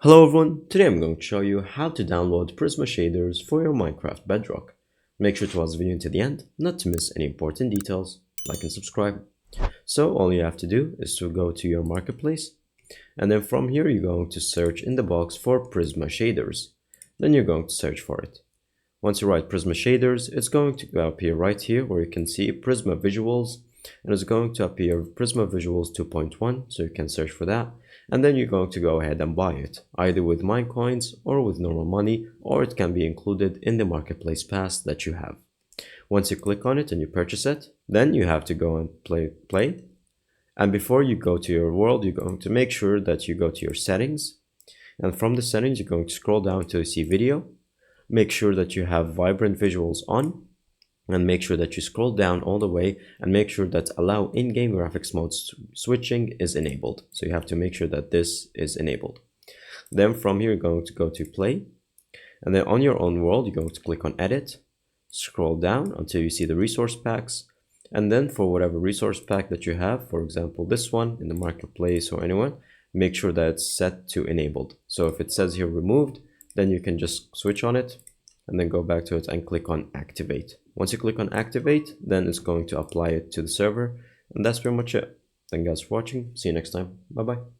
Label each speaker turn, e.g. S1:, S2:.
S1: Hello everyone, today I'm going to show you how to download Prizma shaders for your Minecraft Bedrock. Make sure to watch the video to the end, not to miss any important details. Like and subscribe. So all you have to do is to go to your marketplace, and then from here you're going to search in the box for Prizma shaders. Then you're going to search for it. Once you write Prizma shaders, it's going to appear right here where you can see Prizma visuals, and it's going to appear Prizma visuals 2.1, so you can search for that. And then you're going to go ahead and buy it, either with mine coins or with normal money, or it can be included in the marketplace pass that you have. Once you click on it and you purchase it, then you have to go and play. And before you go to your world, you're going to make sure that you go to your settings, and from the settings you're going to scroll down to see video. Make sure that you have vibrant visuals on, and make sure that you scroll down all the way and make sure that allow in-game graphics modes switching is enabled. So you have to make sure that this is enabled. Then from here you're going to go to play, and then on your own world you're going to click on edit, scroll down until you see the resource packs, and then for whatever resource pack that you have, for example this one in the marketplace or anyone, make sure that it's set to enabled. So if it says here removed, then you can just switch on it and then go back to it and click on activate. Once you click on activate, then it's going to apply it to the server, and that's pretty much it. Thank you guys for watching. See you next time. Bye bye.